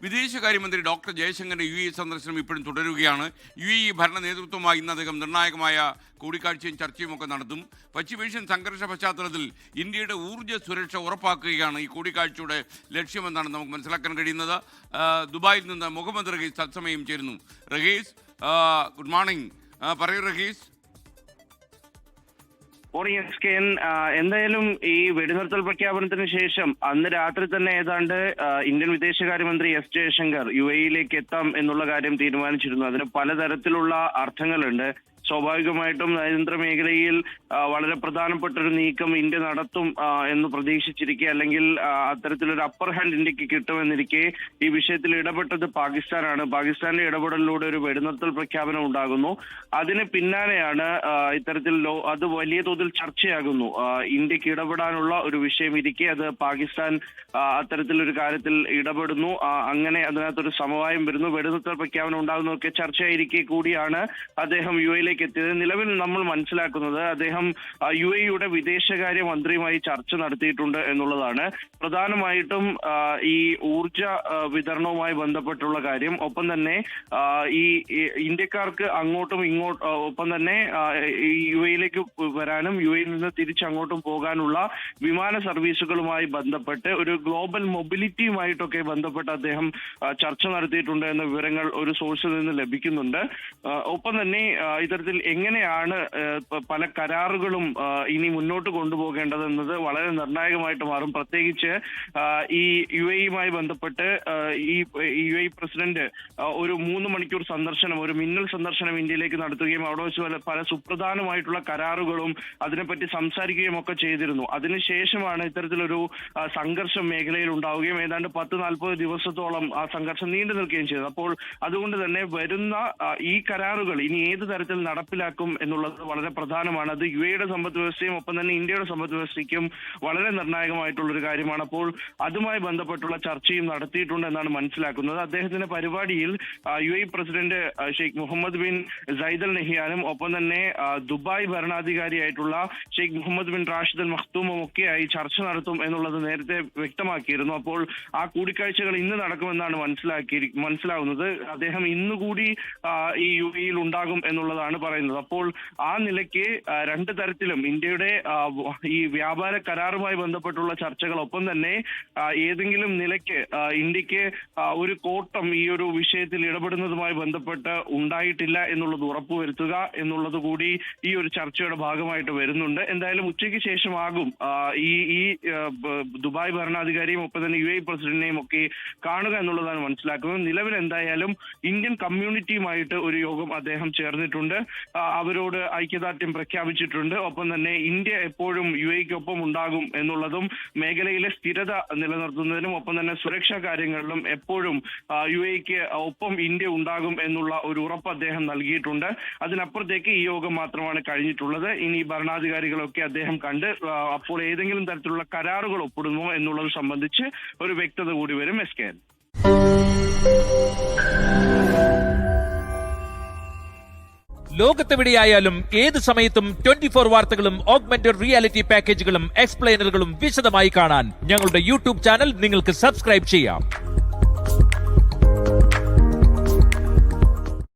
വിദേശകാര്യമന്ത്രി doctor ജയശങ്കറിന്റെ UAE സന്ദർശനം ഇപ്പോഴും തുടരുകയാണ്. UAE ഭരണ നേതൃത്വമായി ഇന്ന് അദ്ദേഹം നിർണായകമായ കൂടിക്കാഴ്ചയും ചർച്ചയും ഒക്കെ നടത്തും. പശ്ചിമേഷ്യൻ സംഘർഷ പശ്ചാത്തലത്തിൽ ഇന്ത്യയുടെ ഊർജ്ജ സുരക്ഷ ഉറപ്പാക്കുകയാണ് ഈ കൂടിക്കാഴ്ചയുടെ ലക്ഷ്യമെന്നാണ് നമുക്ക് മനസ്സിലാക്കാൻ കഴിയുന്നത്. ദുബായിൽ നിന്ന് മുഹമ്മദ് റഹീസ് തത്സമയം ചേരുന്നു. Rahees, good morning. പറയൂ റഹീസ്. എന്തായാലും ഈ വെടിനിർത്തൽ പ്രഖ്യാപനത്തിന് ശേഷം അന്ന് രാത്രി തന്നെ ഏതാണ്ട് ഇന്ത്യൻ വിദേശകാര്യമന്ത്രി എസ് ജയശങ്കർ UAE-യിലേക്ക് എത്താം എന്നുള്ള കാര്യം തീരുമാനിച്ചിരുന്നു. അതിന് പലതരത്തിലുള്ള അർത്ഥങ്ങളുണ്ട്. സ്വാഭാവികമായിട്ടും നയതന്ത്ര മേഖലയിൽ വളരെ പ്രധാനപ്പെട്ട ഒരു നീക്കം ഇന്ത്യ നടത്തും എന്ന് പ്രതീക്ഷിച്ചിരിക്കെ, അല്ലെങ്കിൽ അത്തരത്തിലൊരു അപ്പർ ഹാൻഡ് ഇന്ത്യക്ക് കിട്ടുമെന്നിരിക്കെ ഈ വിഷയത്തിൽ ഇടപെട്ടത് പാകിസ്ഥാനാണ്. പാകിസ്ഥാന്റെ ഇടപെടലിലൂടെ ഒരു വെടിനിർത്തൽ പ്രഖ്യാപനം ഉണ്ടാകുന്നു. അതിന് പിന്നാലെയാണ് ഇത്തരത്തിൽ അത് വലിയ തോതിൽ ചർച്ചയാകുന്നു. ഇന്ത്യക്ക് ഇടപെടാനുള്ള ഒരു വിഷയം ഇരിക്കെ അത് പാകിസ്ഥാൻ അത്തരത്തിലൊരു കാര്യത്തിൽ ഇടപെടുന്നു. അങ്ങനെ അതിനകത്തൊരു സമവായം വരുന്നു. വെടിനിർത്തൽ പ്രഖ്യാപനം ഉണ്ടാകുന്നതൊക്കെ ചർച്ചയായിരിക്കെ കൂടിയാണ് അദ്ദേഹം UAE-യിലേക്ക് എത്തിയത്. നിലവിൽ നമ്മൾ മനസ്സിലാക്കുന്നത് അദ്ദേഹം UAE-യുടെ വിദേശകാര്യ മന്ത്രിയുമായി ചർച്ച നടത്തിയിട്ടുണ്ട് എന്നുള്ളതാണ്. പ്രധാനമായിട്ടും ഈ ഊർജ വിതരണവുമായി ബന്ധപ്പെട്ടുള്ള കാര്യം, ഒപ്പം തന്നെ ഈ ഇന്ത്യക്കാർക്ക് അങ്ങോട്ടും ഒപ്പം തന്നെ UAE-യിലേക്ക് വരാനും UAE-യിൽ നിന്ന് തിരിച്ചങ്ങോട്ടും പോകാനുള്ള വിമാന സർവീസുകളുമായി ബന്ധപ്പെട്ട് ഒരു ഗ്ലോബൽ മൊബിലിറ്റിയുമായിട്ടൊക്കെ ബന്ധപ്പെട്ട് അദ്ദേഹം ചർച്ച നടത്തിയിട്ടുണ്ട് എന്ന വിവരങ്ങൾ ഒരു സോഴ്സിൽ നിന്ന് ലഭിക്കുന്നുണ്ട്. ഒപ്പം തന്നെ ഇത്തരത്തിൽ എങ്ങനെയാണ് പല കരാറുകളും ഇനി മുന്നോട്ട് കൊണ്ടുപോകേണ്ടതെന്നത് വളരെ നിർണായകമായിട്ട് മാറും. പ്രത്യേകിച്ച് ഈ UAE-യുമായി ബന്ധപ്പെട്ട് ഈ UAE പ്രസിഡന്റ് ഒരു 3 മണിക്കൂർ സന്ദർശനം, ഒരു മിന്നൽ സന്ദർശനം ഇന്ത്യയിലേക്ക് നടത്തുകയും അവിടെ വെച്ച് പല സുപ്രധാനമായിട്ടുള്ള കരാറുകളും അതിനെപ്പറ്റി സംസാരിക്കുകയും ഒക്കെ ചെയ്തിരുന്നു. അതിനുശേഷമാണ് ഇത്തരത്തിലൊരു സംഘർഷം മേഖലയിൽ ഉണ്ടാവുകയും ഏതാണ്ട് 10-40 ദിവസത്തോളം ആ സംഘർഷം നീണ്ടു നിൽക്കുകയും ചെയ്തു. അപ്പോൾ അതുകൊണ്ട് തന്നെ വരുന്ന ഈ കരാറുകൾ ഇനി ഏത് തരത്തിൽ നടപ്പിലാക്കും എന്നുള്ളത് വളരെ പ്രധാനമാണ്. അത് UAE-യുടെ സമ്പദ് വ്യവസ്ഥയും ഒപ്പം തന്നെ ഇന്ത്യയുടെ സമ്പദ് വ്യവസ്ഥയ്ക്കും വളരെ നിർണായകമായിട്ടുള്ളൊരു കാര്യമാണ്. അപ്പോൾ അതുമായി ബന്ധപ്പെട്ടുള്ള ചർച്ചയും നടത്തിയിട്ടുണ്ട് എന്നാണ് മനസ്സിലാക്കുന്നത്. അദ്ദേഹത്തിന്റെ പരിപാടിയിൽ UAE president Sheikh Mohammed bin Zayed Al നഹിയാനും ഒപ്പം തന്നെ ദുബായ് ഭരണാധികാരിയായിട്ടുള്ള Sheikh Mohammed bin Rashid Al മഖ്തൂമും ഒക്കെയായി ചർച്ച നടത്തും എന്നുള്ളത് നേരത്തെ വ്യക്തമാക്കിയിരുന്നു. അപ്പോൾ ആ കൂടിക്കാഴ്ചകൾ ഇന്ന് നടക്കുമെന്നാണ് മനസ്സിലാവുന്നത്. അദ്ദേഹം ഇന്നുകൂടി ഈ UAE-യിൽ ഉണ്ടാകും എന്നുള്ളതാണ് പറയുന്നത്. അപ്പോൾ ആ നിലയ്ക്ക് രണ്ട് തരത്തിലും ഇന്ത്യയുടെ ഈ വ്യാപാര കരാറുമായി ബന്ധപ്പെട്ടുള്ള ചർച്ചകൾ, ഒപ്പം തന്നെ ഏതെങ്കിലും നിലയ്ക്ക് ഇന്ത്യക്ക് ഒരു കോട്ടം ഈ ഒരു വിഷയത്തിൽ ഇടപെടുന്നതുമായി ബന്ധപ്പെട്ട് ഉണ്ടായിട്ടില്ല എന്നുള്ളത് ഉറപ്പുവരുത്തുക എന്നുള്ളത് കൂടി ഈ ഒരു ചർച്ചയുടെ ഭാഗമായിട്ട് വരുന്നുണ്ട്. എന്തായാലും ഉച്ചയ്ക്ക് ശേഷമാകും ഈ ദുബായ് ഭരണാധികാരിയും ഒപ്പം തന്നെ UAE പ്രസിഡന്റിനെയും ഒക്കെ കാണുക എന്നുള്ളതാണ് മനസ്സിലാക്കുന്നത്. നിലവിൽ എന്തായാലും ഇന്ത്യൻ കമ്മ്യൂണിറ്റിയുമായിട്ട് ഒരു യോഗം അദ്ദേഹം ചേർന്നിട്ടുണ്ട്. അവരോട് ഐക്യദാർഢ്യം പ്രഖ്യാപിച്ചിട്ടുണ്ട്. ഒപ്പം തന്നെ ഇന്ത്യ എപ്പോഴും UAE-ക്കൊപ്പം ഉണ്ടാകും എന്നുള്ളതും മേഖലയിലെ സ്ഥിരത നിലനിർത്തുന്നതിനും ഒപ്പം തന്നെ സുരക്ഷാ കാര്യങ്ങളിലും എപ്പോഴും UAE-ക്ക് ഒപ്പം ഇന്ത്യ ഉണ്ടാകും എന്നുള്ള ഒരു ഉറപ്പ് അദ്ദേഹം നൽകിയിട്ടുണ്ട്. അതിനപ്പുറത്തേക്ക് ഈ യോഗം മാത്രമാണ് കഴിഞ്ഞിട്ടുള്ളത്. ഇനി ഭരണാധികാരികളൊക്കെ അദ്ദേഹം കണ്ട് അപ്പോൾ ഏതെങ്കിലും തരത്തിലുള്ള കരാറുകൾ ഒപ്പിടുമോ എന്നുള്ളത് സംബന്ധിച്ച് ഒരു വ്യക്തത കൂടി വരും. SK. ലോകത്തെവിടെയായാലും ഏത് സമയത്തും 24 വാർത്തകളും ഓഗ്മെന്റഡ് റിയാലിറ്റി പാക്കേജുകളും എക്സ്പ്ലെയിനറുകളും വിശദമായി കാണാൻ ഞങ്ങളുടെ YouTube ചാനൽ നിങ്ങൾക്ക് സബ്സ്ക്രൈബ് ചെയ്യാം.